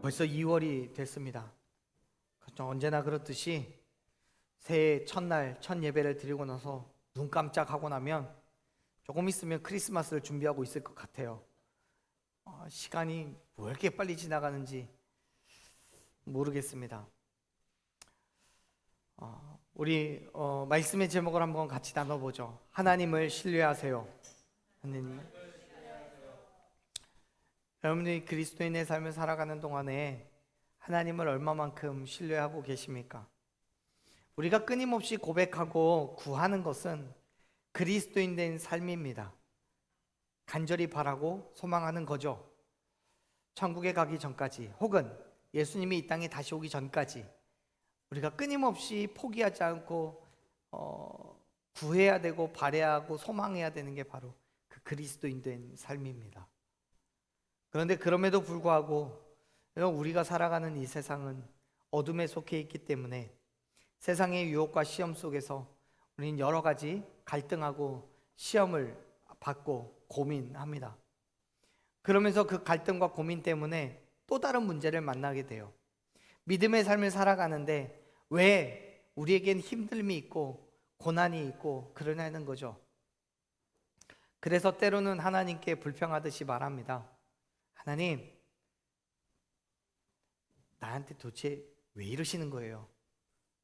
벌써 2월이 됐습니다. 언제나 그렇듯이 새해 첫날 첫 예배를 드리고 나서 눈 깜짝하고 나면 조금 있으면 크리스마스를 준비하고 있을 것 같아요. 시간이 왜 이렇게 빨리 지나가는지 모르겠습니다. 우리 말씀의 제목을 한번 같이 나눠보죠. 하나님을 신뢰하세요. 하나님. 여러분들이 그리스도인의 삶을 살아가는 동안에 하나님을 얼마만큼 신뢰하고 계십니까? 우리가 끊임없이 고백하고 구하는 것은 그리스도인 된 삶입니다. 간절히 바라고 소망하는 거죠. 천국에 가기 전까지, 혹은 예수님이 이 땅에 다시 오기 전까지 우리가 끊임없이 포기하지 않고 구해야 되고 바라야 하고 소망해야 되는 게 바로 그 그리스도인 된 삶입니다. 그런데 그럼에도 불구하고 우리가 살아가는 이 세상은 어둠에 속해 있기 때문에 세상의 유혹과 시험 속에서 우리는 여러 가지 갈등하고 시험을 받고 고민합니다. 그러면서 그 갈등과 고민 때문에 또 다른 문제를 만나게 돼요. 믿음의 삶을 살아가는데 왜 우리에겐 힘듦이 있고 고난이 있고 그러냐는 거죠. 그래서 때로는 하나님께 불평하듯이 말합니다. 하나님, 나한테 도대체 왜 이러시는 거예요?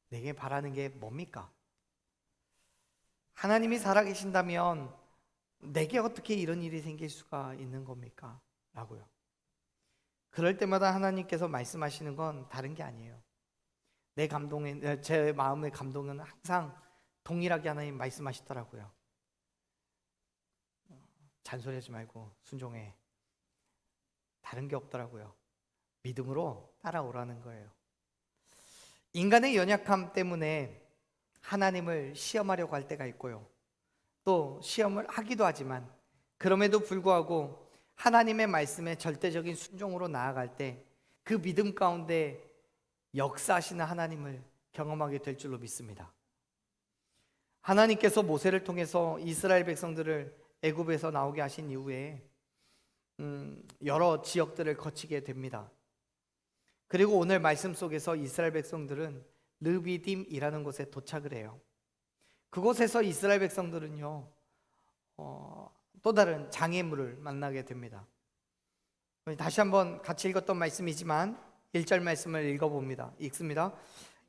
내게 바라는 게 뭡니까? 하나님이 살아계신다면 내게 어떻게 이런 일이 생길 수가 있는 겁니까? 라고요. 그럴 때마다 하나님께서 말씀하시는 건 다른 게 아니에요. 제 마음의 감동은 항상 동일하게 하나님 말씀하시더라고요. 잔소리하지 말고 순종해. 다른 게 없더라고요. 믿음으로 따라오라는 거예요. 인간의 연약함 때문에 하나님을 시험하려고 할 때가 있고요. 또 시험을 하기도 하지만 그럼에도 불구하고 하나님의 말씀에 절대적인 순종으로 나아갈 때 그 믿음 가운데 역사하시는 하나님을 경험하게 될 줄로 믿습니다. 하나님께서 모세를 통해서 이스라엘 백성들을 애굽에서 나오게 하신 이후에 여러 지역들을 거치게 됩니다. 그리고 오늘 말씀 속에서 이스라엘 백성들은 르비딤이라는 곳에 도착을 해요. 그곳에서 이스라엘 백성들은요 또 다른 장애물을 만나게 됩니다. 다시 한번 같이 읽었던 말씀이지만 1절 말씀을 읽습니다.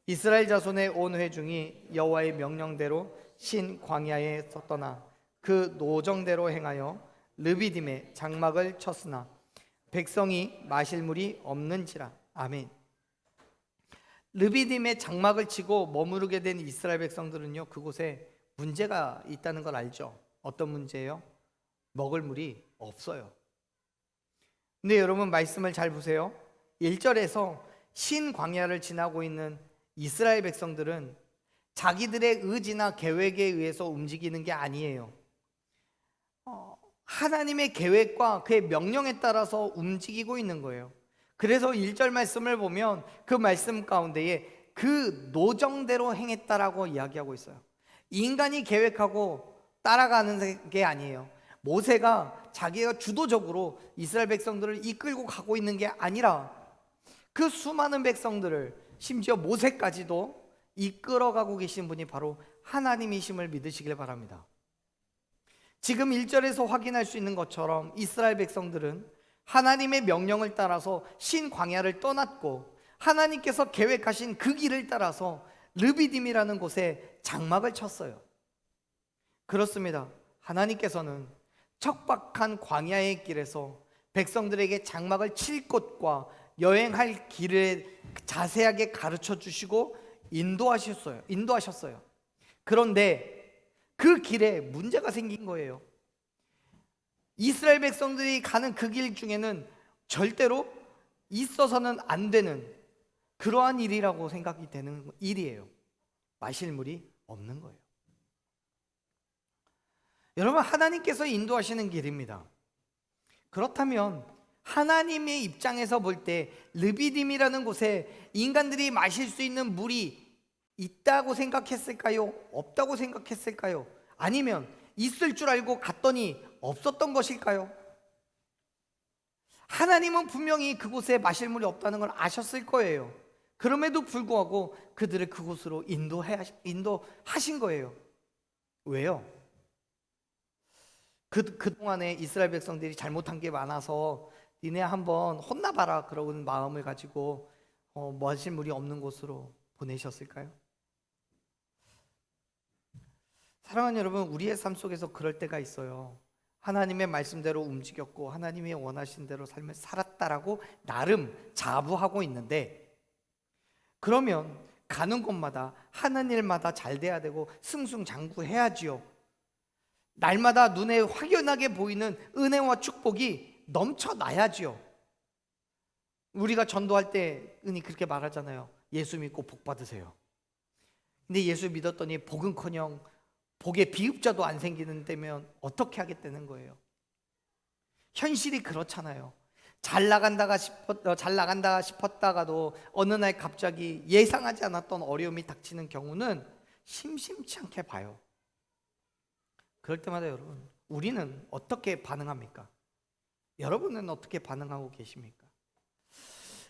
이스라엘 자손의 온 회중이 여호와의 명령대로 신 광야에 떠나 그 노정대로 행하여 르비딤에 장막을 쳤으나 백성이 마실 물이 없는지라. 아멘. 르비딤에 장막을 치고 머무르게 된 이스라엘 백성들은요 그곳에 문제가 있다는 걸 알죠. 어떤 문제예요? 먹을 물이 없어요. 근데 여러분 말씀을 잘 보세요. 1절에서 신 광야를 지나고 있는 이스라엘 백성들은 자기들의 의지나 계획에 의해서 움직이는 게 아니에요. 하나님의 계획과 그의 명령에 따라서 움직이고 있는 거예요. 그래서 1절 말씀을 보면 그 말씀 가운데에 그 노정대로 행했다라고 이야기하고 있어요. 인간이 계획하고 따라가는 게 아니에요. 모세가 자기가 주도적으로 이스라엘 백성들을 이끌고 가고 있는 게 아니라 그 수많은 백성들을 심지어 모세까지도 이끌어가고 계신 분이 바로 하나님이심을 믿으시길 바랍니다. 지금 1절에서 확인할 수 있는 것처럼 이스라엘 백성들은 하나님의 명령을 따라서 신 광야를 떠났고 하나님께서 계획하신 그 길을 따라서 르비딤이라는 곳에 장막을 쳤어요. 그렇습니다. 하나님께서는 척박한 광야의 길에서 백성들에게 장막을 칠 곳과 여행할 길을 자세하게 가르쳐 주시고 인도하셨어요. 그런데 그 길에 문제가 생긴 거예요. 이스라엘 백성들이 가는 그 길 중에는 절대로 있어서는 안 되는 그러한 일이라고 생각이 되는 일이에요. 마실 물이 없는 거예요. 여러분, 하나님께서 인도하시는 길입니다. 그렇다면 하나님의 입장에서 볼 때 르비딤이라는 곳에 인간들이 마실 수 있는 물이 있다고 생각했을까요? 없다고 생각했을까요? 아니면 있을 줄 알고 갔더니 없었던 것일까요? 하나님은 분명히 그곳에 마실 물이 없다는 걸 아셨을 거예요. 그럼에도 불구하고 그들을 그곳으로 인도하신 거예요. 왜요? 그동안에 이스라엘 백성들이 잘못한 게 많아서 니네 한번 혼나봐라 그러는 마음을 가지고 마실 물이 없는 곳으로 보내셨을까요? 사랑하는 여러분, 우리의 삶 속에서 그럴 때가 있어요. 하나님의 말씀대로 움직였고 하나님이 원하신 대로 삶을 살았다라고 나름 자부하고 있는데, 그러면 가는 곳마다 하는 일마다 잘 돼야 되고 승승장구해야지요. 날마다 눈에 확연하게 보이는 은혜와 축복이 넘쳐나야지요. 우리가 전도할 때 은히 그렇게 말하잖아요. 예수 믿고 복 받으세요. 근데 예수 믿었더니 복은커녕 복의 비읍자도 안 생기는 데면 어떻게 하겠다는 거예요. 현실이 그렇잖아요. 잘 나간다 싶었다가도 어느 날 갑자기 예상하지 않았던 어려움이 닥치는 경우는 심심치 않게 봐요. 그럴 때마다 여러분, 우리는 어떻게 반응합니까? 여러분은 어떻게 반응하고 계십니까?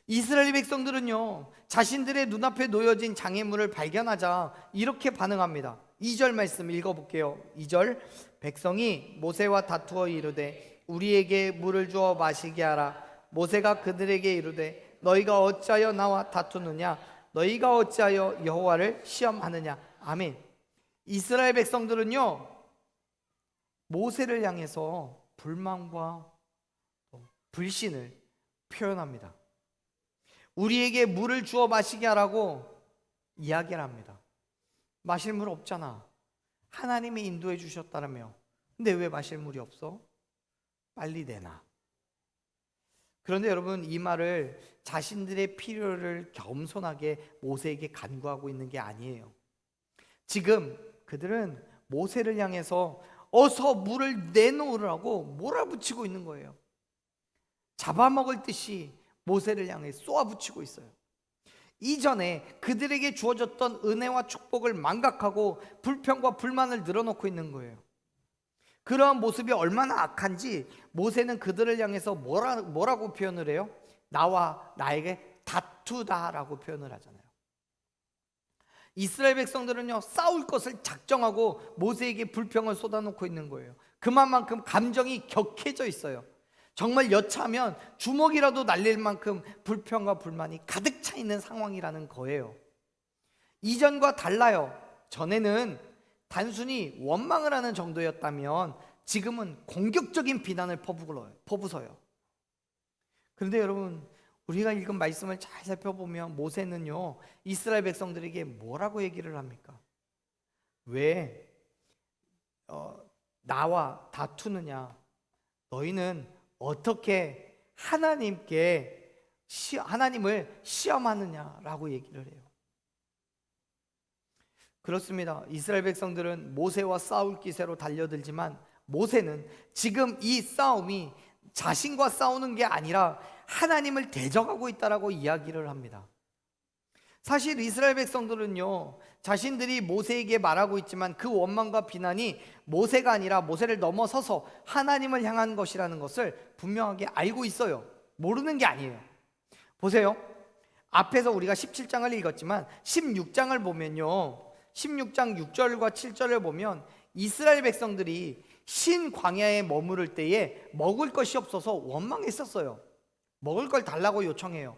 이스라엘 백성들은요, 자신들의 눈앞에 놓여진 장애물을 발견하자 이렇게 반응합니다. 2절 말씀 읽어볼게요. 2절, 백성이 모세와 다투어 이르되 우리에게 물을 주어 마시게 하라. 모세가 그들에게 이르되 너희가 어찌하여 나와 다투느냐? 너희가 어찌하여 여호와를 시험하느냐? 아멘. 이스라엘 백성들은요, 모세를 향해서 불만과 불신을 표현합니다. 우리에게 물을 주어 마시게 하라고 이야기를 합니다. 마실 물 없잖아. 하나님이 인도해 주셨다라며. 근데 왜 마실 물이 없어? 빨리 내놔. 그런데 여러분, 이 말을 자신들의 필요를 겸손하게 모세에게 간구하고 있는 게 아니에요. 지금 그들은 모세를 향해서 어서 물을 내놓으라고 몰아붙이고 있는 거예요. 잡아먹을 듯이 모세를 향해 쏘아붙이고 있어요. 이전에 그들에게 주어졌던 은혜와 축복을 망각하고 불평과 불만을 늘어놓고 있는 거예요. 그러한 모습이 얼마나 악한지 모세는 그들을 향해서 뭐라고 표현을 해요? 나와 나에게 다투다라고 표현을 하잖아요. 이스라엘 백성들은요, 싸울 것을 작정하고 모세에게 불평을 쏟아놓고 있는 거예요. 그만큼 감정이 격해져 있어요. 정말 여차하면 주먹이라도 날릴 만큼 불평과 불만이 가득 차 있는 상황이라는 거예요. 이전과 달라요. 전에는 단순히 원망을 하는 정도였다면 지금은 공격적인 비난을 퍼부어요. 그런데 여러분, 우리가 읽은 말씀을 잘 살펴보면 모세는요, 이스라엘 백성들에게 뭐라고 얘기를 합니까? 왜 나와 다투느냐? 너희는 어떻게 하나님을 시험하느냐라고 얘기를 해요. 그렇습니다. 이스라엘 백성들은 모세와 싸울 기세로 달려들지만 모세는 지금 이 싸움이 자신과 싸우는 게 아니라 하나님을 대적하고 있다라고 이야기를 합니다. 사실 이스라엘 백성들은요, 자신들이 모세에게 말하고 있지만 그 원망과 비난이 모세가 아니라 모세를 넘어서서 하나님을 향한 것이라는 것을 분명하게 알고 있어요. 모르는 게 아니에요. 보세요. 앞에서 우리가 17장을 읽었지만 16장을 보면요, 16장 6절과 7절을 보면 이스라엘 백성들이 신 광야에 머무를 때에 먹을 것이 없어서 원망했었어요. 먹을 걸 달라고 요청해요.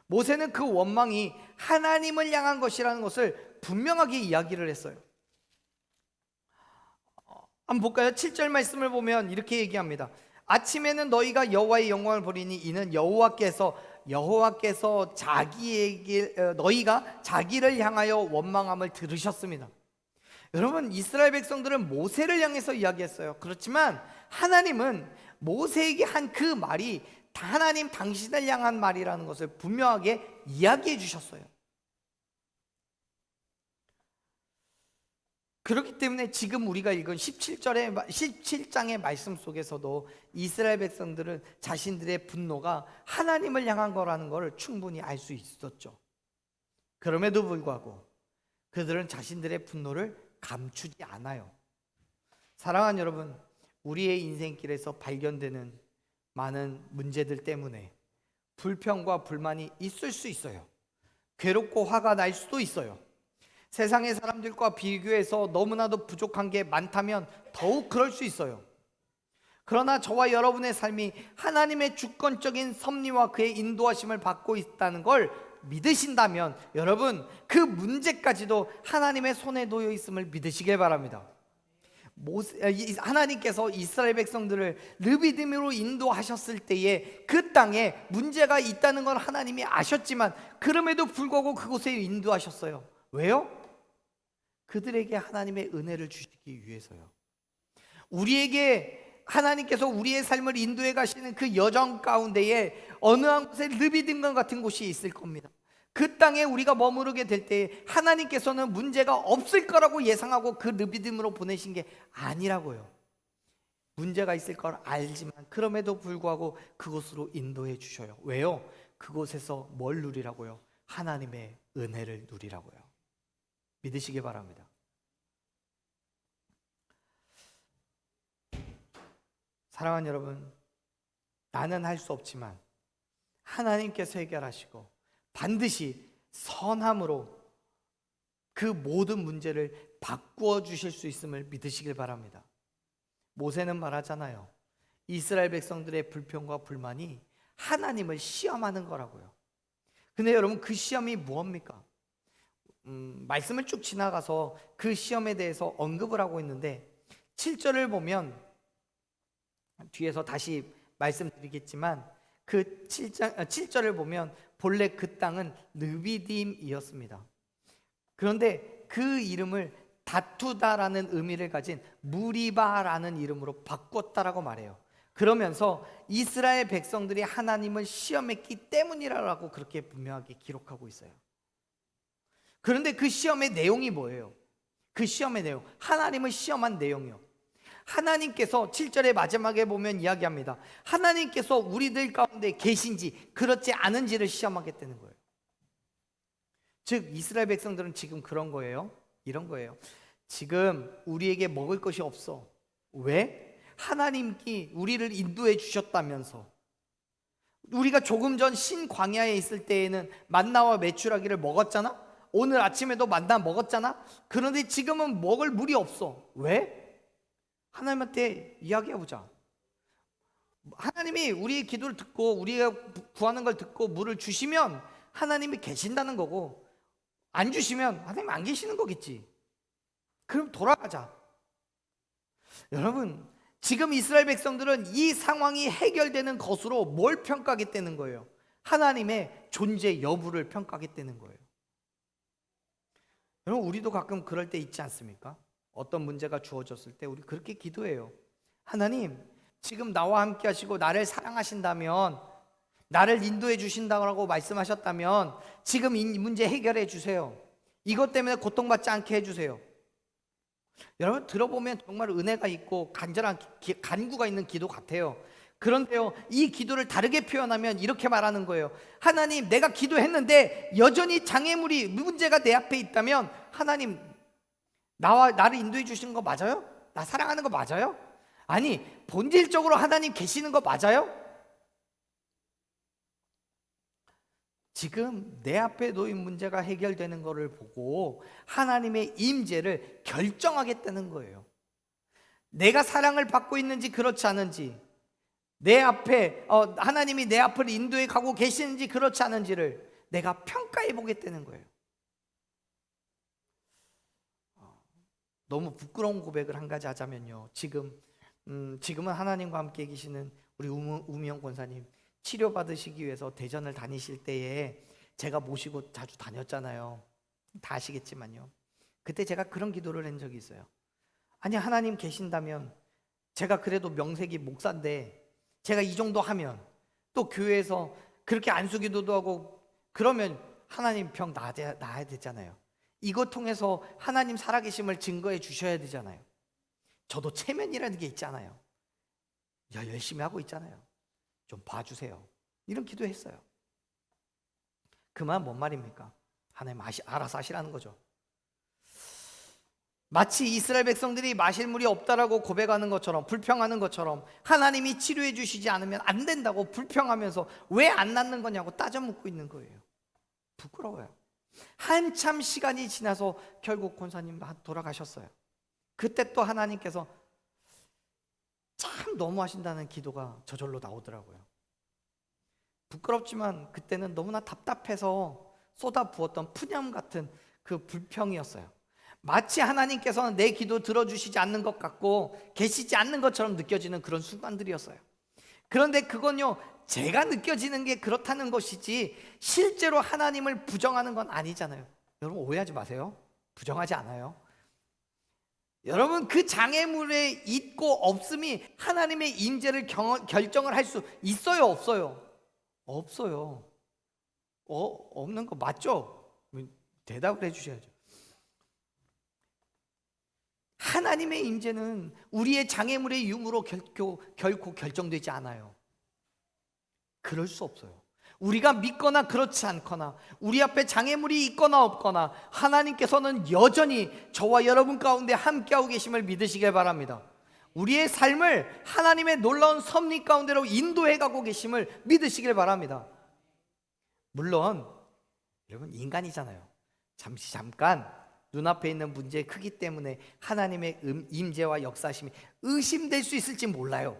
모세는 그 원망이 하나님을 향한 것이라는 것을 분명하게 이야기를 했어요. 한번 볼까요? 7절 말씀을 보면 이렇게 얘기합니다. 아침에는 너희가 여호와의 영광을 보리니 이는 여호와께서 너희가 자기를 향하여 원망함을 들으셨습니다. 여러분, 이스라엘 백성들은 모세를 향해서 이야기했어요. 그렇지만 하나님은 모세에게 한 그 말이 하나님 당신을 향한 말이라는 것을 분명하게 이야기해 주셨어요. 그렇기 때문에 지금 우리가 읽은 17장의 말씀 속에서도 이스라엘 백성들은 자신들의 분노가 하나님을 향한 거라는 것을 충분히 알 수 있었죠. 그럼에도 불구하고 그들은 자신들의 분노를 감추지 않아요. 사랑하는 여러분, 우리의 인생길에서 발견되는 많은 문제들 때문에 불평과 불만이 있을 수 있어요. 괴롭고 화가 날 수도 있어요. 세상의 사람들과 비교해서 너무나도 부족한 게 많다면 더욱 그럴 수 있어요. 그러나 저와 여러분의 삶이 하나님의 주권적인 섭리와 그의 인도하심을 받고 있다는 걸 믿으신다면 여러분, 그 문제까지도 하나님의 손에 놓여 있음을 믿으시길 바랍니다. 하나님께서 이스라엘 백성들을 르비딤으로 인도하셨을 때에 그 땅에 문제가 있다는 걸 하나님이 아셨지만 그럼에도 불구하고 그곳에 인도하셨어요. 왜요? 그들에게 하나님의 은혜를 주시기 위해서요. 우리에게 하나님께서 우리의 삶을 인도해 가시는 그 여정 가운데에 어느 한 곳에 르비딤과 같은 곳이 있을 겁니다. 그 땅에 우리가 머무르게 될 때 하나님께서는 문제가 없을 거라고 예상하고 그 르비딤으로 보내신 게 아니라고요. 문제가 있을 걸 알지만 그럼에도 불구하고 그곳으로 인도해 주셔요. 왜요? 그곳에서 뭘 누리라고요? 하나님의 은혜를 누리라고요. 믿으시기 바랍니다. 사랑하는 여러분, 나는 할 수 없지만 하나님께서 해결하시고 반드시 선함으로 그 모든 문제를 바꾸어 주실 수 있음을 믿으시길 바랍니다. 모세는 말하잖아요. 이스라엘 백성들의 불평과 불만이 하나님을 시험하는 거라고요. 근데 여러분, 그 시험이 무엇입니까? 말씀을 쭉 지나가서 그 시험에 대해서 언급을 하고 있는데 7절을 보면, 뒤에서 다시 말씀드리겠지만 그 7절을 보면 본래 그 땅은 르비딤이었습니다. 그런데 그 이름을 다투다라는 의미를 가진 무리바라는 이름으로 바꿨다라고 말해요. 그러면서 이스라엘 백성들이 하나님을 시험했기 때문이라고 그렇게 분명하게 기록하고 있어요. 그런데 그 시험의 내용이 뭐예요? 그 시험의 내용, 하나님을 시험한 내용이요. 하나님께서 7절의 마지막에 보면 이야기합니다. 하나님께서 우리들 가운데 계신지 그렇지 않은지를 시험하겠다는 거예요. 즉 이스라엘 백성들은 지금 그런 거예요. 이런 거예요. 지금 우리에게 먹을 것이 없어. 왜? 하나님이 우리를 인도해 주셨다면서. 우리가 조금 전 신광야에 있을 때에는 만나와 메추라기를 먹었잖아. 오늘 아침에도 만나 먹었잖아. 그런데 지금은 먹을 물이 없어. 왜? 하나님한테 이야기해보자. 하나님이 우리의 기도를 듣고 우리가 구하는 걸 듣고 물을 주시면 하나님이 계신다는 거고, 안 주시면 하나님 안 계시는 거겠지. 그럼 돌아가자. 여러분, 지금 이스라엘 백성들은 이 상황이 해결되는 것으로 뭘 평가하겠다는 거예요? 하나님의 존재 여부를 평가하겠다는 거예요. 여러분, 우리도 가끔 그럴 때 있지 않습니까? 어떤 문제가 주어졌을 때 우리 그렇게 기도해요. 하나님, 지금 나와 함께 하시고 나를 사랑하신다면, 나를 인도해 주신다고 말씀하셨다면 지금 이 문제 해결해 주세요. 이것 때문에 고통받지 않게 해주세요. 여러분, 들어보면 정말 은혜가 있고 간절한 간구가 있는 기도 같아요. 그런데요, 이 기도를 다르게 표현하면 이렇게 말하는 거예요. 하나님, 내가 기도했는데 여전히 장애물이, 문제가 내 앞에 있다면 하나님, 나를 인도해 주시는 거 맞아요? 나 사랑하는 거 맞아요? 아니, 본질적으로 하나님 계시는 거 맞아요? 지금 내 앞에 놓인 문제가 해결되는 것을 보고 하나님의 임재를 결정하겠다는 거예요. 내가 사랑을 받고 있는지 그렇지 않은지, 내 앞에 하나님이 내 앞을 인도해 가고 계시는지 그렇지 않은지를 내가 평가해 보겠다는 거예요. 너무 부끄러운 고백을 한 가지 하자면요, 지금은 하나님과 함께 계시는 우리 우미영 권사님 치료받으시기 위해서 대전을 다니실 때에 제가 모시고 자주 다녔잖아요. 다 아시겠지만요, 그때 제가 그런 기도를 한 적이 있어요. 아니, 하나님 계신다면 제가 그래도 명색이 목사인데 제가 이 정도 하면, 또 교회에서 그렇게 안수기도도 하고 그러면 하나님 병 나아야 되잖아요. 이것 통해서 하나님 살아계심을 증거해 주셔야 되잖아요. 저도 체면이라는 게 있잖아요. 열심히 하고 있잖아요. 좀 봐주세요. 이런 기도했어요. 그 말 뭔 말입니까? 하나님 알아서 하시라는 거죠. 마치 이스라엘 백성들이 마실 물이 없다라고 고백하는 것처럼, 불평하는 것처럼, 하나님이 치료해 주시지 않으면 안 된다고 불평하면서 왜 안 낫는 거냐고 따져 묻고 있는 거예요. 부끄러워요. 한참 시간이 지나서 결국 권사님 돌아가셨어요. 그때 또 하나님께서 참 너무하신다는 기도가 저절로 나오더라고요. 부끄럽지만 그때는 너무나 답답해서 쏟아부었던 푸념 같은 그 불평이었어요. 마치 하나님께서는 내 기도 들어주시지 않는 것 같고 계시지 않는 것처럼 느껴지는 그런 순간들이었어요. 그런데 그건요, 제가 느껴지는 게 그렇다는 것이지 실제로 하나님을 부정하는 건 아니잖아요. 여러분 오해하지 마세요. 부정하지 않아요. 여러분 그 장애물에 있고 없음이 하나님의 임재를 결정을 할 수 있어요, 없어요? 없어요. 없는 거 맞죠? 대답을 해주셔야죠. 하나님의 임재는 우리의 장애물의 유무로 결코 결정되지 않아요. 그럴 수 없어요. 우리가 믿거나 그렇지 않거나 우리 앞에 장애물이 있거나 없거나 하나님께서는 여전히 저와 여러분 가운데 함께하고 계심을 믿으시길 바랍니다. 우리의 삶을 하나님의 놀라운 섭리 가운데로 인도해 가고 계심을 믿으시길 바랍니다. 물론 여러분 인간이잖아요. 잠깐 눈앞에 있는 문제의 크기 때문에 하나님의 임재와 역사심이 의심될 수 있을지 몰라요.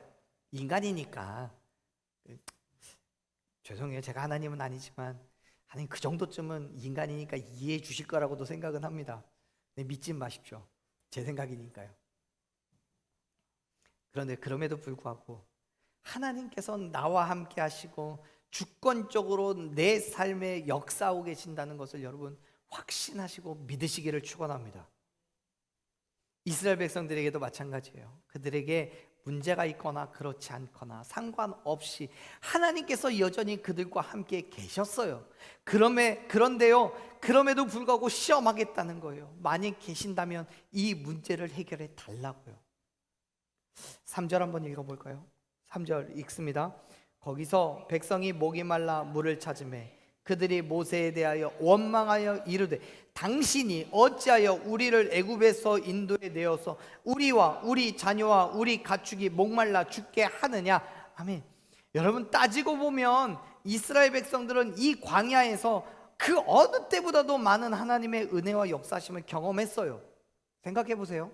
인간이니까. 죄송해요. 제가 하나님은 아니지만 하나님 그 정도쯤은 인간이니까 이해해 주실 거라고도 생각은 합니다. 믿지 마십시오. 제 생각이니까요. 그런데 그럼에도 불구하고 하나님께서 나와 함께 하시고 주권적으로 내 삶에 역사하고 계신다는 것을 여러분 확신하시고 믿으시기를 축원합니다. 이스라엘 백성들에게도 마찬가지예요. 그들에게 문제가 있거나 그렇지 않거나 상관없이 하나님께서 여전히 그들과 함께 계셨어요. 그런데요, 그럼에도 불구하고 시험하겠다는 거예요. 만약 계신다면 이 문제를 해결해 달라고요. 3절 한번 읽어볼까요? 3절 읽습니다. 거기서 백성이 목이 말라 물을 찾으매 그들이 모세에 대하여 원망하여 이르되 당신이 어찌하여 우리를 애굽에서 인도에 내어서 우리와 우리 자녀와 우리 가축이 목말라 죽게 하느냐. 아멘. 여러분 따지고 보면 이스라엘 백성들은 이 광야에서 그 어느 때보다도 많은 하나님의 은혜와 역사심을 경험했어요. 생각해 보세요.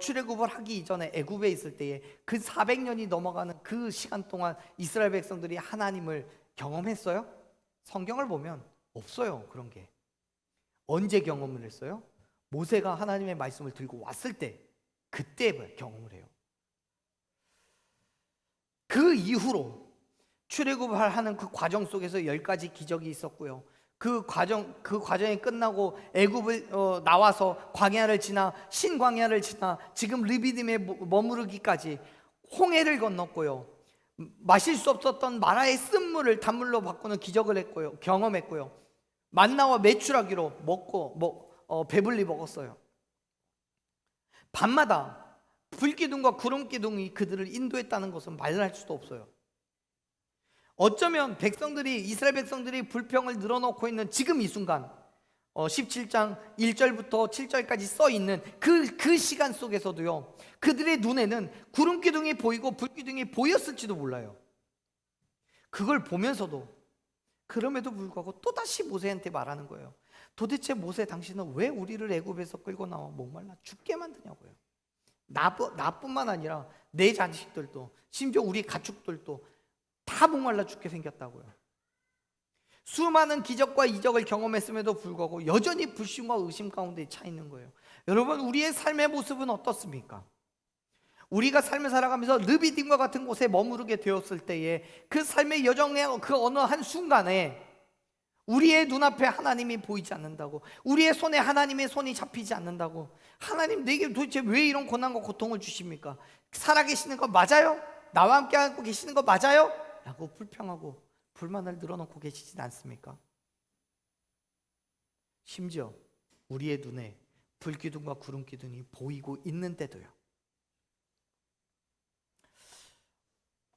출애굽을 하기 이전에 애굽에 있을 때에 그 400년이 넘어가는 그 시간 동안 이스라엘 백성들이 하나님을 경험했어요? 성경을 보면 없어요. 그런 게. 언제 경험을 했어요? 모세가 하나님의 말씀을 들고 왔을 때 그때 경험을 해요. 그 이후로 출애굽을 하는 그 과정 속에서 10가지 기적이 있었고요. 그 과정이 끝나고 애굽을 나와서 광야를 지나 신광야를 지나 지금 르비딤에 머무르기까지 홍해를 건넜고요. 마실 수 없었던 마라의 쓴물을 단물로 바꾸는 기적을 했고요. 경험했고요. 만나와 메추라기로 먹고 배불리 먹었어요. 밤마다 불기둥과 구름기둥이 그들을 인도했다는 것은 말할 수도 없어요. 어쩌면 이스라엘 백성들이 불평을 늘어놓고 있는 지금 이 순간 17장 1절부터 7절까지 써 있는 그 시간 속에서도요, 그들의 눈에는 구름기둥이 보이고 불기둥이 보였을지도 몰라요. 그걸 보면서도 그럼에도 불구하고 또다시 모세한테 말하는 거예요. 도대체 모세 당신은 왜 우리를 애굽에서 끌고 나와 목말라 죽게 만드냐고요. 나뿐만 아니라 내 자식들도 심지어 우리 가축들도 다 목말라 죽게 생겼다고요. 수많은 기적과 이적을 경험했음에도 불구하고 여전히 불신과 의심 가운데 차 있는 거예요. 여러분 우리의 삶의 모습은 어떻습니까? 우리가 삶을 살아가면서 르비딤과 같은 곳에 머무르게 되었을 때에 그 삶의 여정의 그 어느 한 순간에 우리의 눈앞에 하나님이 보이지 않는다고, 우리의 손에 하나님의 손이 잡히지 않는다고, 하나님 내게 도대체 왜 이런 고난과 고통을 주십니까? 살아계시는 거 맞아요? 나와 함께 하고 계시는 거 맞아요? 라고 불평하고 불만을 늘어놓고 계시진 않습니까? 심지어 우리의 눈에 불기둥과 구름기둥이 보이고 있는데도요.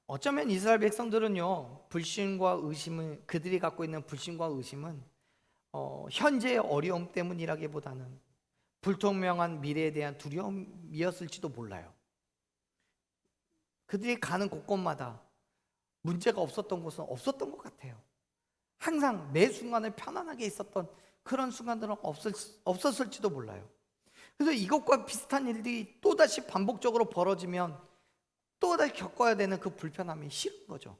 어쩌면 이스라엘 백성들은요, 불신과 의심을, 그들이 갖고 있는 불신과 의심은 현재의 어려움 때문이라기보다는 불투명한 미래에 대한 두려움이었을지도 몰라요. 그들이 가는 곳곳마다 문제가 없었던 곳은 없었던 것 같아요. 항상 매 순간을 편안하게 있었던 그런 순간들은 없었을지도 몰라요. 그래서 이것과 비슷한 일들이 또다시 반복적으로 벌어지면 또다시 겪어야 되는 그 불편함이 싫은 거죠.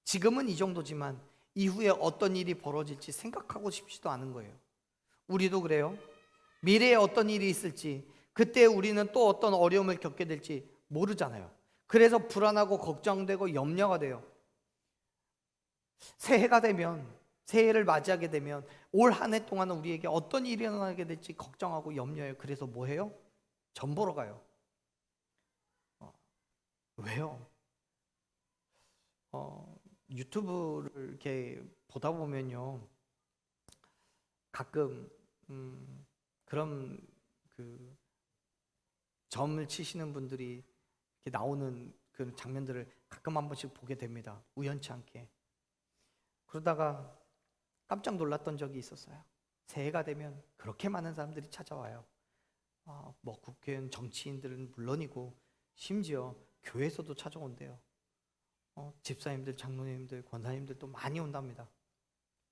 지금은 이 정도지만 이후에 어떤 일이 벌어질지 생각하고 싶지도 않은 거예요. 우리도 그래요. 미래에 어떤 일이 있을지, 그때 우리는 또 어떤 어려움을 겪게 될지 모르잖아요. 그래서 불안하고 걱정되고 염려가 돼요. 새해가 되면, 새해를 맞이하게 되면 올 한 해 동안은 우리에게 어떤 일이 일어나게 될지 걱정하고 염려해요. 그래서 뭐 해요? 점 보러 가요. 왜요? 유튜브를 이렇게 보다 보면요, 가끔 그런 그 점을 치시는 분들이 이렇게 나오는 그 장면들을 가끔 한 번씩 보게 됩니다. 우연치 않게. 그러다가 깜짝 놀랐던 적이 있었어요. 새해가 되면 그렇게 많은 사람들이 찾아와요. 뭐 국회의원, 정치인들은 물론이고 심지어 교회에서도 찾아온대요. 집사님들, 장로님들, 권사님들도 많이 온답니다.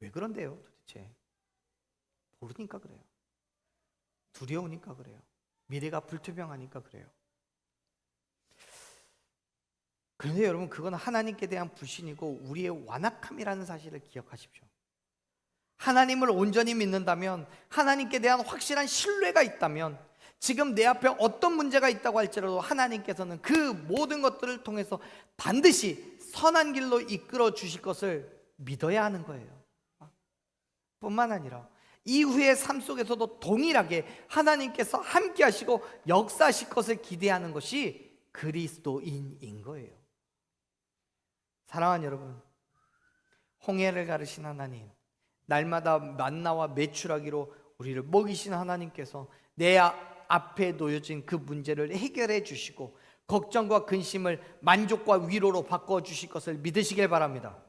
왜 그런데요, 도대체? 모르니까 그래요. 두려우니까 그래요. 미래가 불투명하니까 그래요. 그런데 여러분, 그건 하나님께 대한 불신이고 우리의 완악함이라는 사실을 기억하십시오. 하나님을 온전히 믿는다면, 하나님께 대한 확실한 신뢰가 있다면, 지금 내 앞에 어떤 문제가 있다고 할지라도 하나님께서는 그 모든 것들을 통해서 반드시 선한 길로 이끌어 주실 것을 믿어야 하는 거예요. 뿐만 아니라 이후의 삶 속에서도 동일하게 하나님께서 함께 하시고 역사하실 것을 기대하는 것이 그리스도인인 거예요. 사랑하는 여러분, 홍해를 가르신 하나님, 날마다 만나와 메추라기로 우리를 먹이신 하나님께서 내 앞에 놓여진 그 문제를 해결해 주시고 걱정과 근심을 만족과 위로로 바꿔 주실 것을 믿으시길 바랍니다.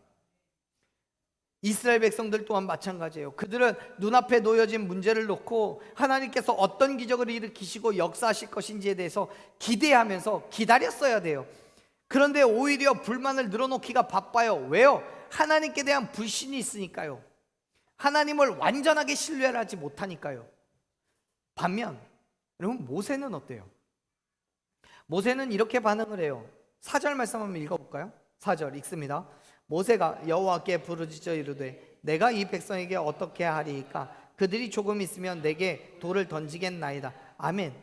이스라엘 백성들 또한 마찬가지예요. 그들은 눈앞에 놓여진 문제를 놓고 하나님께서 어떤 기적을 일으키시고 역사하실 것인지에 대해서 기대하면서 기다렸어야 돼요. 그런데 오히려 불만을 늘어놓기가 바빠요. 왜요? 하나님께 대한 불신이 있으니까요. 하나님을 완전하게 신뢰를 하지 못하니까요. 반면 여러분, 모세는 어때요? 모세는 이렇게 반응을 해요. 4절 말씀 한번 읽어볼까요? 4절 읽습니다. 모세가 여호와께 부르짖어 이르되 내가 이 백성에게 어떻게 하리이까? 그들이 조금 있으면 내게 돌을 던지겠나이다. 아멘.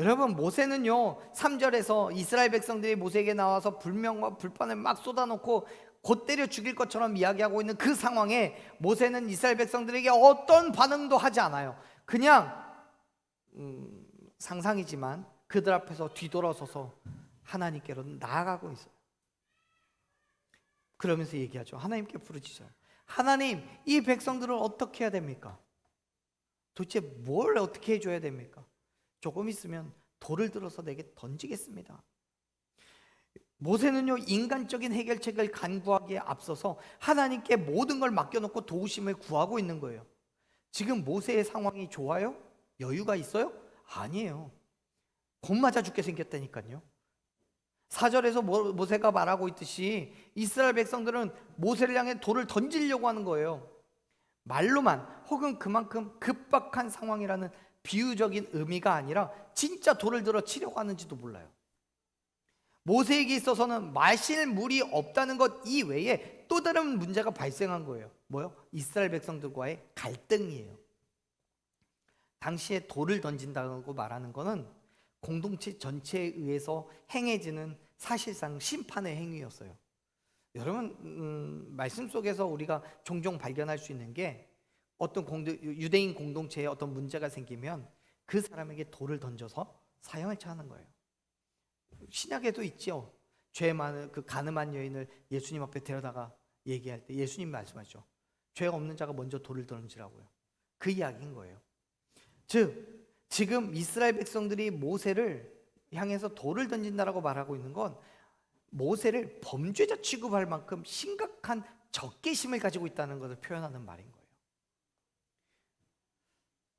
여러분, 모세는요 3절에서 이스라엘 백성들이 모세에게 나와서 불명과 불판을 막 쏟아놓고 곧 때려 죽일 것처럼 이야기하고 있는 그 상황에 모세는 이스라엘 백성들에게 어떤 반응도 하지 않아요. 그냥 상상이지만 그들 앞에서 뒤돌아서서 하나님께로 나아가고 있어요. 그러면서 얘기하죠. 하나님께 부르짖어요. 하나님, 이 백성들을 어떻게 해야 됩니까? 도대체 뭘 어떻게 해줘야 됩니까? 조금 있으면 돌을 들어서 내게 던지겠습니다. 모세는요 인간적인 해결책을 간구하기에 앞서서 하나님께 모든 걸 맡겨놓고 도우심을 구하고 있는 거예요. 지금 모세의 상황이 좋아요? 여유가 있어요? 아니에요. 곧 맞아 죽게 생겼다니까요. 4절에서 모세가 말하고 있듯이 이스라엘 백성들은 모세를 향해 돌을 던지려고 하는 거예요. 말로만, 혹은 그만큼 급박한 상황이라는 비유적인 의미가 아니라 진짜 돌을 들어 치려고 하는지도 몰라요. 모세에게 있어서는 마실 물이 없다는 것 이외에 또 다른 문제가 발생한 거예요. 뭐요? 이스라엘 백성들과의 갈등이에요. 당시에 돌을 던진다고 말하는 것은 공동체 전체에 의해서 행해지는 사실상 심판의 행위였어요. 여러분, 말씀 속에서 우리가 종종 발견할 수 있는 게 어떤 유대인 공동체에 어떤 문제가 생기면 그 사람에게 돌을 던져서 사형을 처하는 거예요. 신약에도 있죠. 죄 많은 그 가늠한 여인을 예수님 앞에 데려다가 얘기할 때 예수님 말씀하죠. 죄가 없는 자가 먼저 돌을 던지라고요. 그 이야기인 거예요. 즉 지금 이스라엘 백성들이 모세를 향해서 돌을 던진다라고 말하고 있는 건 모세를 범죄자 취급할 만큼 심각한 적개심을 가지고 있다는 것을 표현하는 말인 거예요.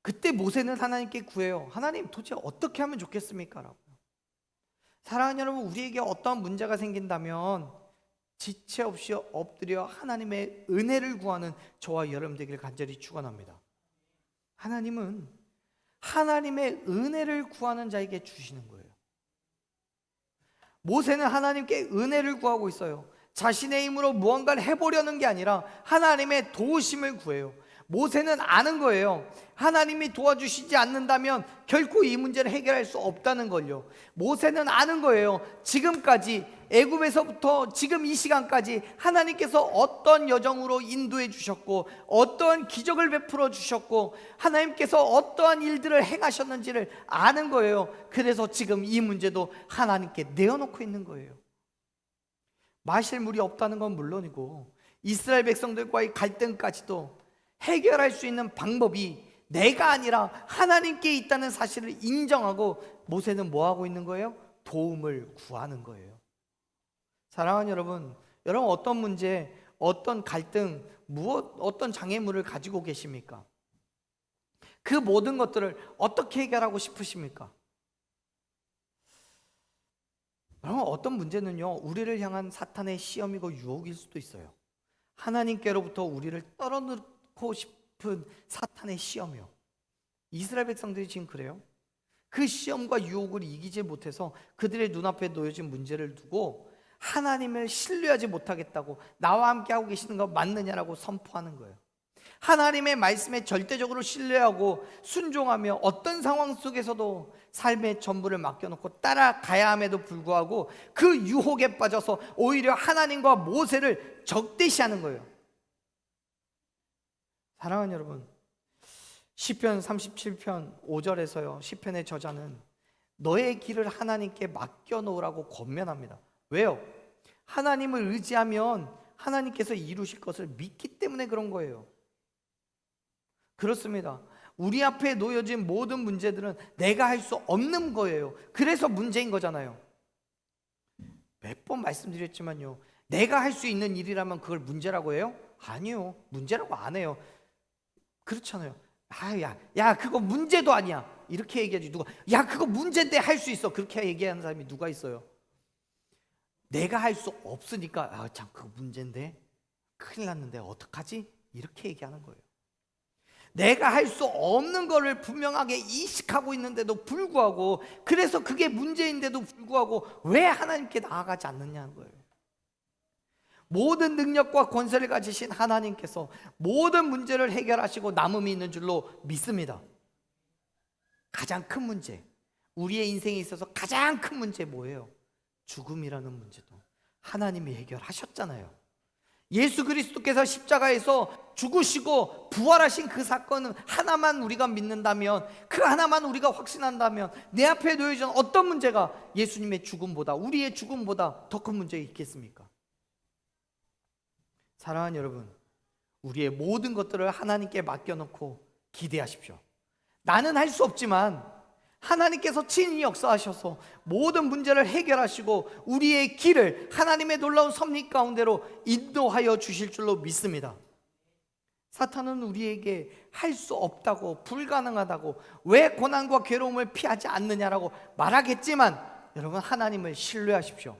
그때 모세는 하나님께 구해요. 하나님 도대체 어떻게 하면 좋겠습니까? 라고. 사랑하는 여러분, 우리에게 어떤 문제가 생긴다면 지체 없이 엎드려 하나님의 은혜를 구하는 저와 여러분 되기를 간절히 축원합니다. 하나님은 하나님의 은혜를 구하는 자에게 주시는 거예요. 모세는 하나님께 은혜를 구하고 있어요. 자신의 힘으로 무언가를 해보려는 게 아니라 하나님의 도우심을 구해요. 모세는 아는 거예요. 하나님이 도와주시지 않는다면 결코 이 문제를 해결할 수 없다는 걸요. 모세는 아는 거예요. 지금까지 애굽에서부터 지금 이 시간까지 하나님께서 어떤 여정으로 인도해 주셨고 어떠한 기적을 베풀어 주셨고 하나님께서 어떠한 일들을 행하셨는지를 아는 거예요. 그래서 지금 이 문제도 하나님께 내어놓고 있는 거예요. 마실 물이 없다는 건 물론이고 이스라엘 백성들과의 갈등까지도 해결할 수 있는 방법이 내가 아니라 하나님께 있다는 사실을 인정하고 모세는 뭐 하고 있는 거예요? 도움을 구하는 거예요. 사랑하는 여러분, 여러분 어떤 문제, 어떤 갈등, 어떤 장애물을 가지고 계십니까? 그 모든 것들을 어떻게 해결하고 싶으십니까? 여러분 어떤 문제는요, 우리를 향한 사탄의 시험이고 유혹일 수도 있어요. 하나님께로부터 우리를 떨어놓고 싶은 사탄의 시험이요. 이스라엘 백성들이 지금 그래요. 그 시험과 유혹을 이기지 못해서 그들의 눈앞에 놓여진 문제를 두고 하나님을 신뢰하지 못하겠다고 나와 함께 하고 계시는 거 맞느냐라고 선포하는 거예요. 하나님의 말씀에 절대적으로 신뢰하고 순종하며 어떤 상황 속에서도 삶의 전부를 맡겨놓고 따라가야 함에도 불구하고 그 유혹에 빠져서 오히려 하나님과 모세를 적대시하는 거예요. 사랑하는 여러분, 시편 37편 5절에서요 시편의 저자는 너의 길을 하나님께 맡겨놓으라고 권면합니다. 왜요? 하나님을 의지하면 하나님께서 이루실 것을 믿기 때문에 그런 거예요. 그렇습니다. 우리 앞에 놓여진 모든 문제들은 내가 할 수 없는 거예요. 그래서 문제인 거잖아요. 몇 번 말씀드렸지만요, 내가 할 수 있는 일이라면 그걸 문제라고 해요? 아니요, 문제라고 안 해요. 그렇잖아요. 야 그거 문제도 아니야 이렇게 얘기하지. 누가 야 그거 문제인데 할 수 있어 그렇게 얘기하는 사람이 누가 있어요? 내가 할 수 없으니까 참 그거 문제인데 큰일 났는데 어떡하지? 이렇게 얘기하는 거예요. 내가 할 수 없는 거를 분명하게 인식하고 있는데도 불구하고, 그래서 그게 문제인데도 불구하고 왜 하나님께 나아가지 않느냐는 거예요. 모든 능력과 권세를 가지신 하나님께서 모든 문제를 해결하시고 남음이 있는 줄로 믿습니다. 가장 큰 문제, 우리의 인생에 있어서 가장 큰 문제 뭐예요? 죽음이라는 문제도 하나님이 해결하셨잖아요. 예수 그리스도께서 십자가에서 죽으시고 부활하신 그 사건은 하나만 우리가 믿는다면, 그 하나만 우리가 확신한다면 내 앞에 놓여진 어떤 문제가 예수님의 죽음보다, 우리의 죽음보다 더 큰 문제가 있겠습니까? 사랑하는 여러분, 우리의 모든 것들을 하나님께 맡겨놓고 기대하십시오. 나는 할 수 없지만 하나님께서 친히 역사하셔서 모든 문제를 해결하시고 우리의 길을 하나님의 놀라운 섭리 가운데로 인도하여 주실 줄로 믿습니다. 사탄은 우리에게 할 수 없다고, 불가능하다고, 왜 고난과 괴로움을 피하지 않느냐라고 말하겠지만, 여러분 하나님을 신뢰하십시오.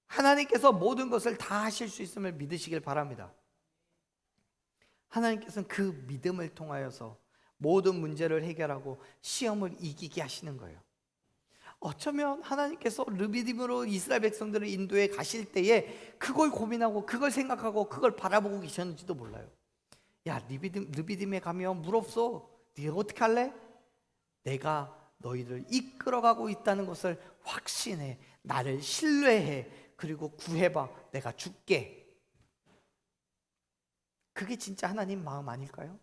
하나님께서 모든 것을 다 하실 수 있음을 믿으시길 바랍니다. 하나님께서는 그 믿음을 통하여서 모든 문제를 해결하고 시험을 이기게 하시는 거예요. 어쩌면 하나님께서 르비딤으로 이스라엘 백성들을 인도해 가실 때에 그걸 고민하고 그걸 생각하고 그걸 바라보고 계셨는지도 몰라요. 야, 르비딤에 가면 물 없어. 네가 어떻게 할래? 내가 너희를 이끌어가고 있다는 것을 확신해. 나를 신뢰해. 그리고 구해봐. 내가 줄게. 그게 진짜 하나님 마음 아닐까요?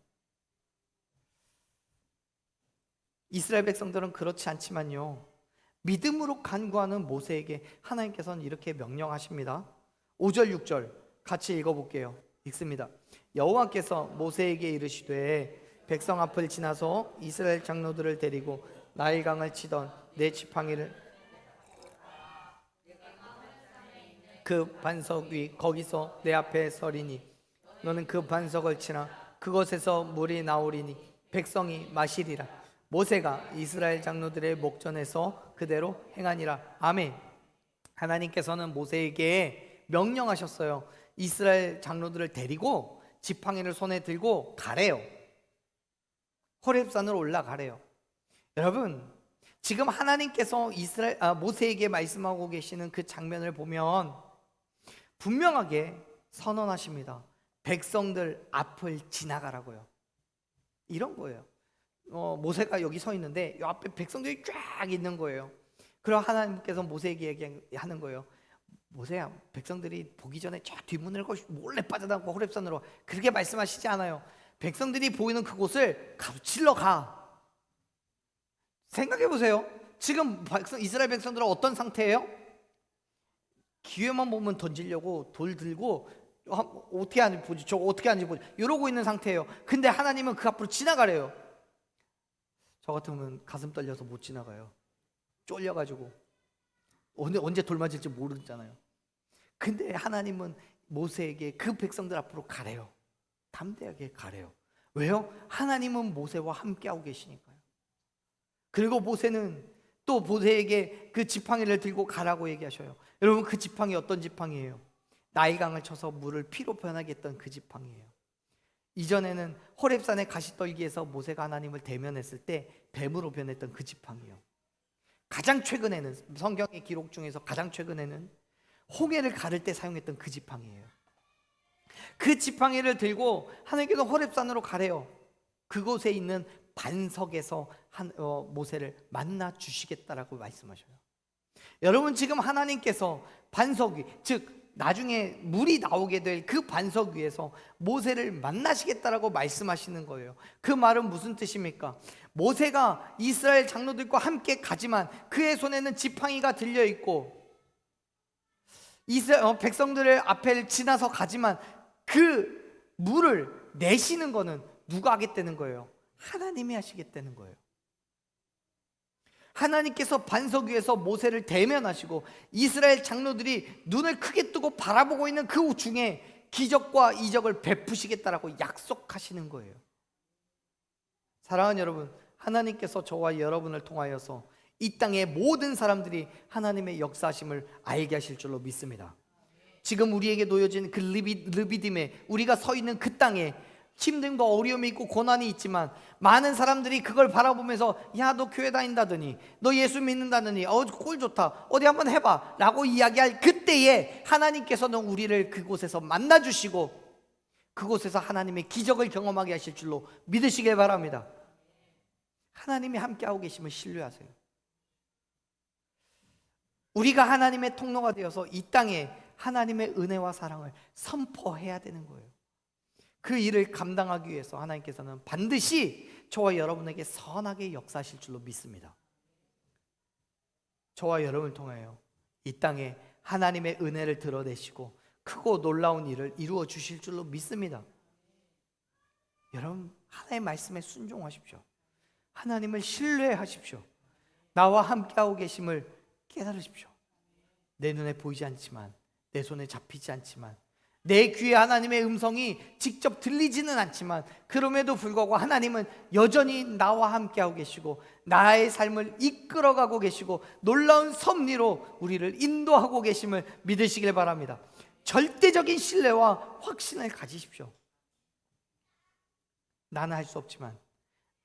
이스라엘 백성들은 그렇지 않지만요, 믿음으로 간구하는 모세에게 하나님께서는 이렇게 명령하십니다. 5절 6절 같이 읽어볼게요. 읽습니다. 여호와께서 모세에게 이르시되 백성 앞을 지나서 이스라엘 장로들을 데리고 나일강을 치던 내 지팡이를 그 반석 위 거기서 내 앞에 서리니 너는 그 반석을 치나 그것에서 물이 나오리니 백성이 마시리라. 모세가 이스라엘 장로들의 목전에서 그대로 행하니라. 아멘. 하나님께서는 모세에게 명령하셨어요. 이스라엘 장로들을 데리고 지팡이를 손에 들고 가래요. 호렙산으로 올라가래요. 여러분, 지금 하나님께서 모세에게 말씀하고 계시는 그 장면을 보면 분명하게 선언하십니다. 백성들 앞을 지나가라고요. 이런 거예요. 모세가 여기 서 있는데 이 앞에 백성들이 쫙 있는 거예요. 그럼 하나님께서 모세에게 얘기하는 거예요. 모세야, 백성들이 보기 전에 저 뒷문을 몰래 빠져나가고 호렙산으로, 그렇게 말씀하시지 않아요. 백성들이 보이는 그곳을 가로질러 가. 생각해 보세요. 지금 이스라엘 백성들은 어떤 상태예요? 기회만 보면 던지려고 돌 들고 어떻게 하는지 보지, 저거 어떻게 하는지 보지, 이러고 있는 상태예요. 근데 하나님은 그 앞으로 지나가래요. 저 같으면 가슴 떨려서 못 지나가요. 쫄려가지고 언제 돌 맞을지 모르잖아요. 근데 하나님은 모세에게 그 백성들 앞으로 가래요. 담대하게 가래요. 왜요? 하나님은 모세와 함께하고 계시니까요. 그리고 모세는 또 모세에게 그 지팡이를 들고 가라고 얘기하셔요. 여러분, 그 지팡이 어떤 지팡이예요? 나일강을 쳐서 물을 피로 변하게 했던 그 지팡이예요. 이전에는 호렙산의 가시떨기에서 모세가 하나님을 대면했을 때 뱀으로 변했던 그 지팡이요. 가장 최근에는, 성경의 기록 중에서 가장 최근에는 홍해를 가를 때 사용했던 그 지팡이예요. 그 지팡이를 들고 하나님께서 호렙산으로 가래요. 그곳에 있는 반석에서 모세를 만나 주시겠다라고 말씀하셔요. 여러분, 지금 하나님께서 반석 위, 즉 나중에 물이 나오게 될 그 반석 위에서 모세를 만나시겠다라고 말씀하시는 거예요. 그 말은 무슨 뜻입니까? 모세가 이스라엘 장로들과 함께 가지만 그의 손에는 지팡이가 들려 있고 이스라엘 백성들의 앞을 지나서 가지만 그 물을 내시는 거는 누가 하겠다는 거예요? 하나님이 하시겠다는 거예요. 하나님께서 반석 위에서 모세를 대면하시고 이스라엘 장로들이 눈을 크게 뜨고 바라보고 있는 그 중에 기적과 이적을 베푸시겠다라고 약속하시는 거예요. 사랑하는 여러분, 하나님께서 저와 여러분을 통하여서 이 땅의 모든 사람들이 하나님의 역사하심을 알게 하실 줄로 믿습니다. 지금 우리에게 놓여진 그 르비딤에 우리가 서 있는 그 땅에 힘듦과 어려움이 있고 고난이 있지만 많은 사람들이 그걸 바라보면서 야, 너 교회 다닌다더니, 너 예수 믿는다더니, 꼴 좋다, 어디 한번 해봐 라고 이야기할 그때에 하나님께서는 우리를 그곳에서 만나주시고 그곳에서 하나님의 기적을 경험하게 하실 줄로 믿으시길 바랍니다. 하나님이 함께하고 계심을 신뢰하세요. 우리가 하나님의 통로가 되어서 이 땅에 하나님의 은혜와 사랑을 선포해야 되는 거예요. 그 일을 감당하기 위해서 하나님께서는 반드시 저와 여러분에게 선하게 역사하실 줄로 믿습니다. 저와 여러분을 통하여 이 땅에 하나님의 은혜를 드러내시고 크고 놀라운 일을 이루어 주실 줄로 믿습니다. 여러분, 하나님의 말씀에 순종하십시오. 하나님을 신뢰하십시오. 나와 함께하고 계심을 깨달으십시오. 내 눈에 보이지 않지만, 내 손에 잡히지 않지만, 내 귀에 하나님의 음성이 직접 들리지는 않지만 그럼에도 불구하고 하나님은 여전히 나와 함께하고 계시고 나의 삶을 이끌어가고 계시고 놀라운 섭리로 우리를 인도하고 계심을 믿으시길 바랍니다. 절대적인 신뢰와 확신을 가지십시오. 나는 할 수 없지만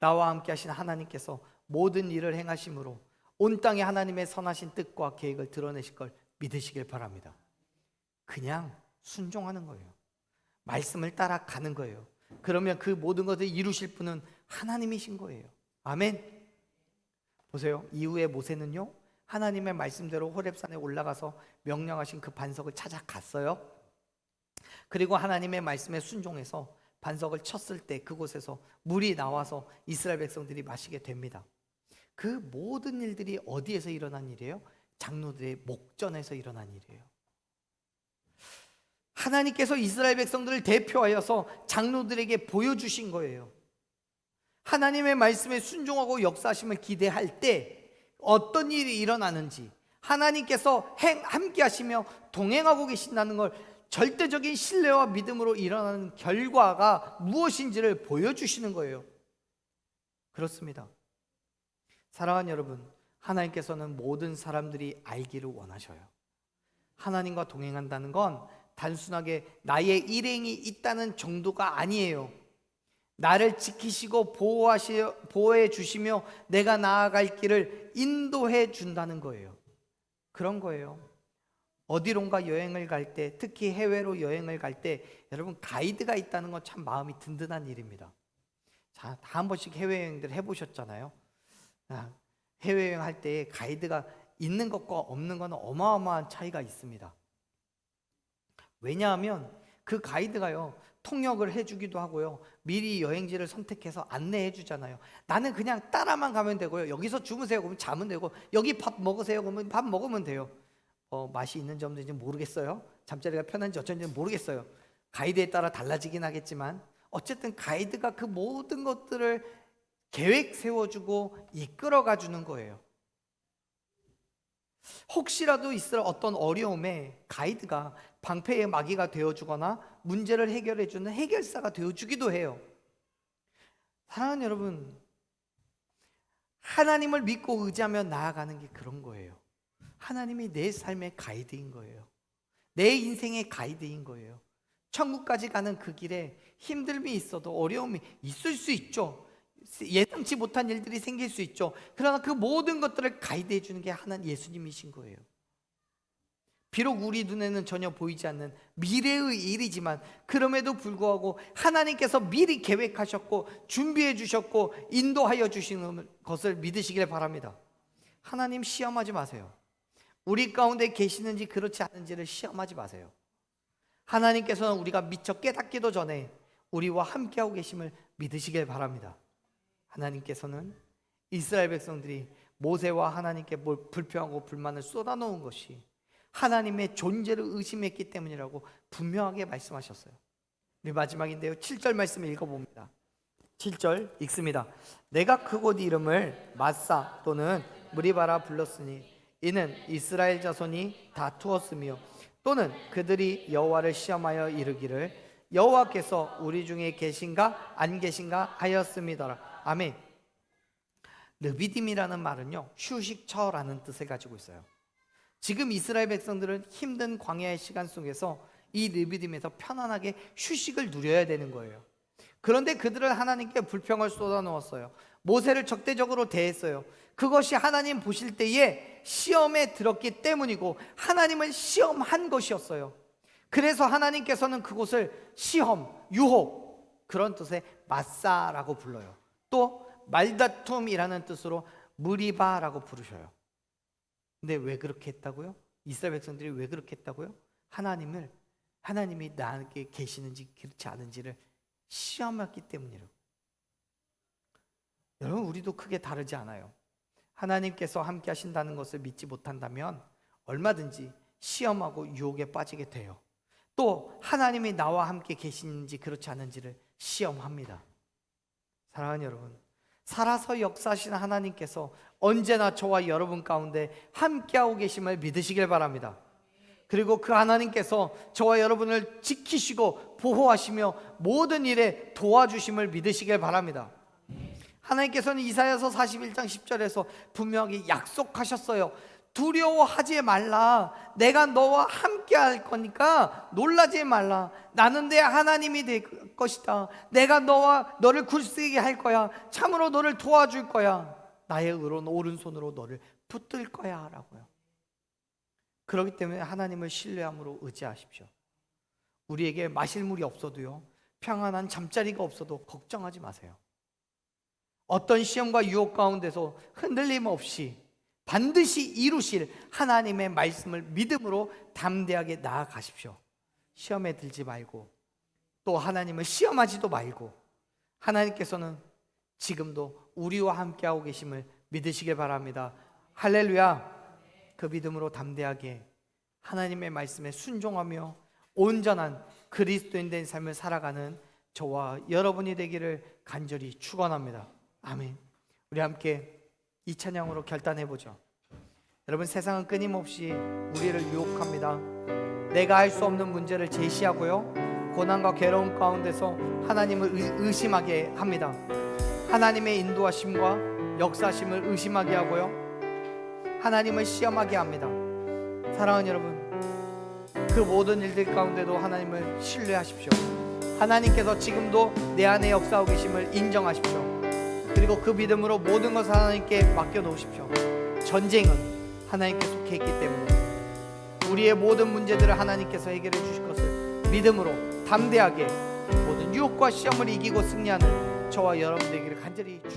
나와 함께 하신 하나님께서 모든 일을 행하심으로 온 땅에 하나님의 선하신 뜻과 계획을 드러내실 걸 믿으시길 바랍니다. 그냥 순종하는 거예요. 말씀을 따라가는 거예요. 그러면 그 모든 것을 이루실 분은 하나님이신 거예요. 아멘. 보세요. 이후에 모세는요, 하나님의 말씀대로 호렙산에 올라가서 명령하신 그 반석을 찾아갔어요. 그리고 하나님의 말씀에 순종해서 반석을 쳤을 때 그곳에서 물이 나와서 이스라엘 백성들이 마시게 됩니다. 그 모든 일들이 어디에서 일어난 일이에요? 장로들의 목전에서 일어난 일이에요. 하나님께서 이스라엘 백성들을 대표하여서 장로들에게 보여주신 거예요. 하나님의 말씀에 순종하고 역사하심을 기대할 때 어떤 일이 일어나는지, 하나님께서 함께 하시며 동행하고 계신다는 걸 절대적인 신뢰와 믿음으로 일어나는 결과가 무엇인지를 보여주시는 거예요. 그렇습니다. 사랑하는 여러분, 하나님께서는 모든 사람들이 알기를 원하셔요. 하나님과 동행한다는 건 단순하게 나의 일행이 있다는 정도가 아니에요. 나를 지키시고 보호해 주시며 내가 나아갈 길을 인도해 준다는 거예요. 그런 거예요. 어디론가 여행을 갈 때, 특히 해외로 여행을 갈 때 여러분 가이드가 있다는 건 참 마음이 든든한 일입니다. 자, 다 한 번씩 해외여행들 해보셨잖아요. 해외여행 할 때 가이드가 있는 것과 없는 것은 어마어마한 차이가 있습니다. 왜냐하면 그 가이드가요 통역을 해주기도 하고요, 미리 여행지를 선택해서 안내해 주잖아요. 나는 그냥 따라만 가면 되고요, 여기서 주무세요 그러면 자면 되고, 여기 밥 먹으세요 그러면 밥 먹으면 돼요. 맛이 있는지 없는지 모르겠어요. 잠자리가 편한지 어쩐지 모르겠어요. 가이드에 따라 달라지긴 하겠지만 어쨌든 가이드가 그 모든 것들을 계획 세워주고 이끌어가 주는 거예요. 혹시라도 있을 어떤 어려움에 가이드가 방패의 마귀가 되어주거나 문제를 해결해주는 해결사가 되어주기도 해요. 사랑하는 여러분, 하나님을 믿고 의지하며 나아가는 게 그런 거예요. 하나님이 내 삶의 가이드인 거예요. 내 인생의 가이드인 거예요. 천국까지 가는 그 길에 힘듦이 있어도 어려움이 있을 수 있죠. 예상치 못한 일들이 생길 수 있죠. 그러나 그 모든 것들을 가이드해 주는 게 하나님 예수님이신 거예요. 비록 우리 눈에는 전혀 보이지 않는 미래의 일이지만 그럼에도 불구하고 하나님께서 미리 계획하셨고 준비해 주셨고 인도하여 주시는 것을 믿으시길 바랍니다. 하나님 시험하지 마세요. 우리 가운데 계시는지 그렇지 않은지를 시험하지 마세요. 하나님께서는 우리가 미처 깨닫기도 전에 우리와 함께하고 계심을 믿으시길 바랍니다. 하나님께서는 이스라엘 백성들이 모세와 하나님께 불평하고 불만을 쏟아놓은 것이 하나님의 존재를 의심했기 때문이라고 분명하게 말씀하셨어요. 우리 마지막인데요, 7절 말씀을 읽어봅니다. 7절 읽습니다. 내가 그곳 이름을 마사 또는 무리바라 불렀으니 이는 이스라엘 자손이 다투었으며 또는 그들이 여호와를 시험하여 이르기를 여호와께서 우리 중에 계신가 안 계신가 하였습니다. 아멘. 르비딤이라는 말은요, 휴식처라는 뜻을 가지고 있어요. 지금 이스라엘 백성들은 힘든 광야의 시간 속에서 이 르비딤에서 편안하게 휴식을 누려야 되는 거예요. 그런데 그들은 하나님께 불평을 쏟아놓았어요. 모세를 적대적으로 대했어요. 그것이 하나님 보실 때에 시험에 들었기 때문이고 하나님을 시험한 것이었어요. 그래서 하나님께서는 그곳을 시험, 유혹 그런 뜻의 마사라고 불러요. 또 말다툼이라는 뜻으로 무리바라고 부르셔요. 근데 왜 그렇게 했다고요? 이스라엘 백성들이 왜 그렇게 했다고요? 하나님이 나에게 계시는지 그렇지 않은지를 시험했기 때문이라고. 여러분, 우리도 크게 다르지 않아요. 하나님께서 함께 하신다는 것을 믿지 못한다면 얼마든지 시험하고 유혹에 빠지게 돼요. 또 하나님이 나와 함께 계시는지 그렇지 않은지를 시험합니다. 사랑하는 여러분, 살아서 역사하시는 하나님께서 언제나 저와 여러분 가운데 함께하고 계심을 믿으시길 바랍니다. 그리고 그 하나님께서 저와 여러분을 지키시고 보호하시며 모든 일에 도와주심을 믿으시길 바랍니다. 하나님께서는 이사야서 41장 10절에서 분명히 약속하셨어요. 두려워하지 말라. 내가 너와 함께 할 거니까 놀라지 말라. 나는 내 하나님이 될 것이다. 내가 너를 굳세게 할 거야. 참으로 너를 도와줄 거야. 나의 의로운 오른손으로 너를 붙들 거야 라고요. 그렇기 때문에 하나님을 신뢰함으로 의지하십시오. 우리에게 마실 물이 없어도요, 평안한 잠자리가 없어도 걱정하지 마세요. 어떤 시험과 유혹 가운데서 흔들림 없이 반드시 이루실 하나님의 말씀을 믿음으로 담대하게 나아가십시오. 시험에 들지 말고 또 하나님을 시험하지도 말고 하나님께서는 지금도 우리와 함께하고 계심을 믿으시길 바랍니다. 할렐루야. 그 믿음으로 담대하게 하나님의 말씀에 순종하며 온전한 그리스도인 된 삶을 살아가는 저와 여러분이 되기를 간절히 축원합니다. 아멘. 우리 함께 이 찬양으로 결단해보죠. 여러분, 세상은 끊임없이 우리를 유혹합니다. 내가 할 수 없는 문제를 제시하고요, 고난과 괴로움 가운데서 하나님을 의심하게 합니다. 하나님의 인도하심과 역사심을 의심하게 하고요, 하나님을 시험하게 합니다. 사랑하는 여러분, 그 모든 일들 가운데도 하나님을 신뢰하십시오. 하나님께서 지금도 내 안에 역사하고 계심을 인정하십시오. 그리고 그 믿음으로 모든 것을 하나님께 맡겨놓으십시오. 전쟁은 하나님께 속해 있기 때문에 우리의 모든 문제들을 하나님께서 해결해 주실 것을 믿음으로 담대하게 모든 유혹과 시험을 이기고 승리하는 저와 여러분 되기를 간절히 축원합니다.